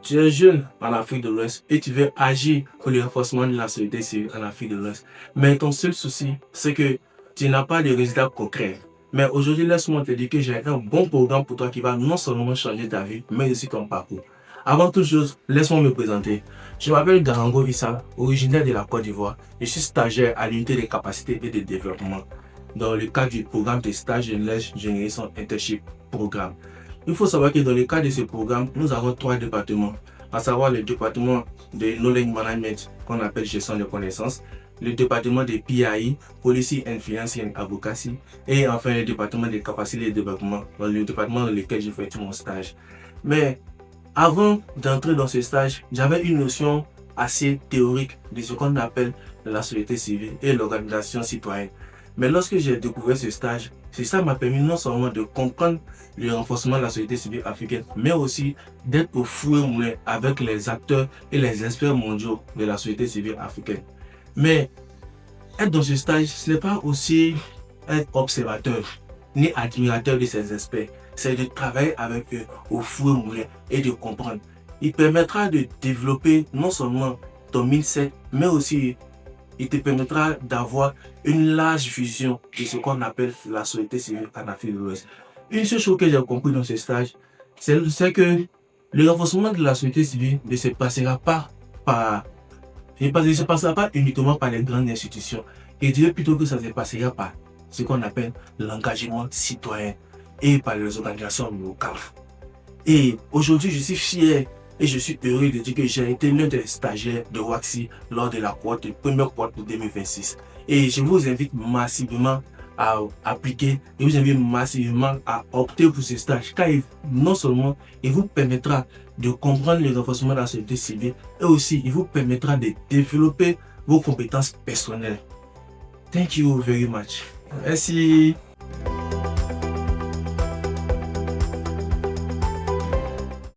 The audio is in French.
tu es jeune en Afrique de l'Ouest et tu veux agir pour le renforcement de la société civile en Afrique de l'Ouest. Mais ton seul souci, c'est que tu n'as pas de résultats concrets. Mais aujourd'hui, laisse-moi te dire que j'ai un bon programme pour toi qui va non seulement changer ta vie, mais aussi ton parcours. Avant toute chose, laisse-moi me présenter. Je m'appelle Garango Issa, originaire de la Côte d'Ivoire. Je suis stagiaire à l'unité des capacités et de développement dans le cadre du programme de stage de Next Generation Internship Programme. Il faut savoir que dans le cadre de ce programme, nous avons 3 départements, à savoir le département de Knowledge Management qu'on appelle gestion de connaissances, le département de PIA, Policy Influence and Advocacy, et enfin le département de capacité de développement, dans le département dans lequel j'ai fait tout mon stage. Mais avant d'entrer dans ce stage, j'avais une notion assez théorique de ce qu'on appelle la société civile et l'organisation citoyenne. Mais lorsque j'ai découvert ce stage, ça m'a permis non seulement de comprendre le renforcement de la société civile africaine, mais aussi d'être au four et moulin avec les acteurs et les experts mondiaux de la société civile africaine. Mais être dans ce stage, ce n'est pas aussi être observateur ni admirateur de ces experts. C'est de travailler avec eux au four et moulin et de comprendre. Il permettra de développer non seulement ton mindset, mais aussi il te permettra d'avoir une large vision de ce qu'on appelle la société civile en Afrique de l'Ouest. Une seule chose que j'ai compris dans ce stage, c'est que le renforcement de la société civile ne se passera pas uniquement par les grandes institutions. Je dirais plutôt que ça se passera par ce qu'on appelle l'engagement citoyen et par les organisations locales. Et aujourd'hui, je suis fier et je suis heureux de dire que j'ai été l'un des stagiaires de WACSI lors de la première cohorte pour 2026. Et je vous invite massivement à appliquer et vous invite massivement à opter pour ce stage car non seulement il vous permettra de comprendre le renforcement de la société civile et aussi il vous permettra de développer vos compétences personnelles. Thank you very much. Merci.